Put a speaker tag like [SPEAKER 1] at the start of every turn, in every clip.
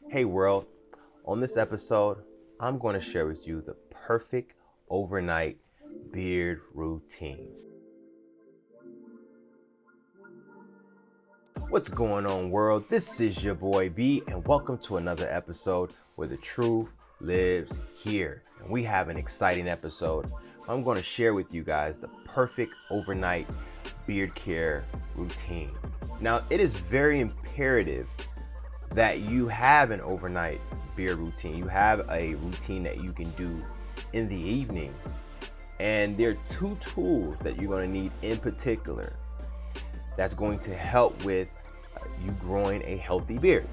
[SPEAKER 1] Hey world, on this episode, I'm going to share with you the perfect overnight beard routine. What's going on world? This is your boy B and welcome to another episode where the truth lives here. And we have an exciting episode. I'm going to share with you guys the perfect overnight beard care routine. Now, it is very imperative that you have an overnight beard routine. You have a routine that you can do in the evening. And there are two tools that you're going to need in particular that's going to help with you growing a healthy beard.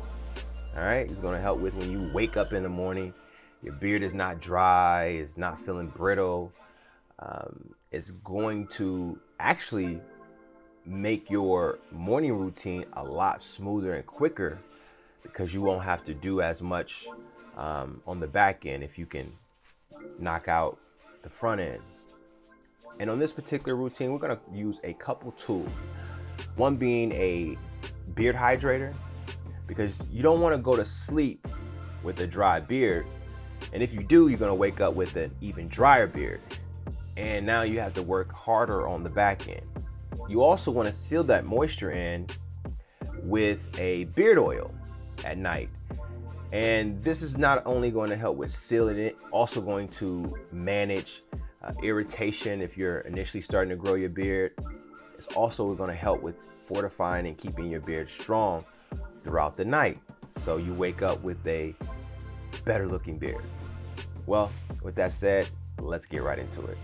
[SPEAKER 1] All right, it's going to help with when you wake up in the morning, your beard is not dry, it's not feeling brittle. It's going to actually make your morning routine a lot smoother and quicker because you won't have to do as much on the back end if you can knock out the front end. And on this particular routine, we're going to use a couple tools. One being a beard hydrator, because you don't want to go to sleep with a dry beard. And if you do, you're going to wake up with an even drier beard. And now you have to work harder on the back end. You also want to seal that moisture in with a beard oil at night. And this is not only going to help with sealing it, also going to manage irritation if you're initially starting to grow your beard. It's also going to help with fortifying and keeping your beard strong throughout the night, so you wake up with a better looking beard. Well, with that said, let's get right into it.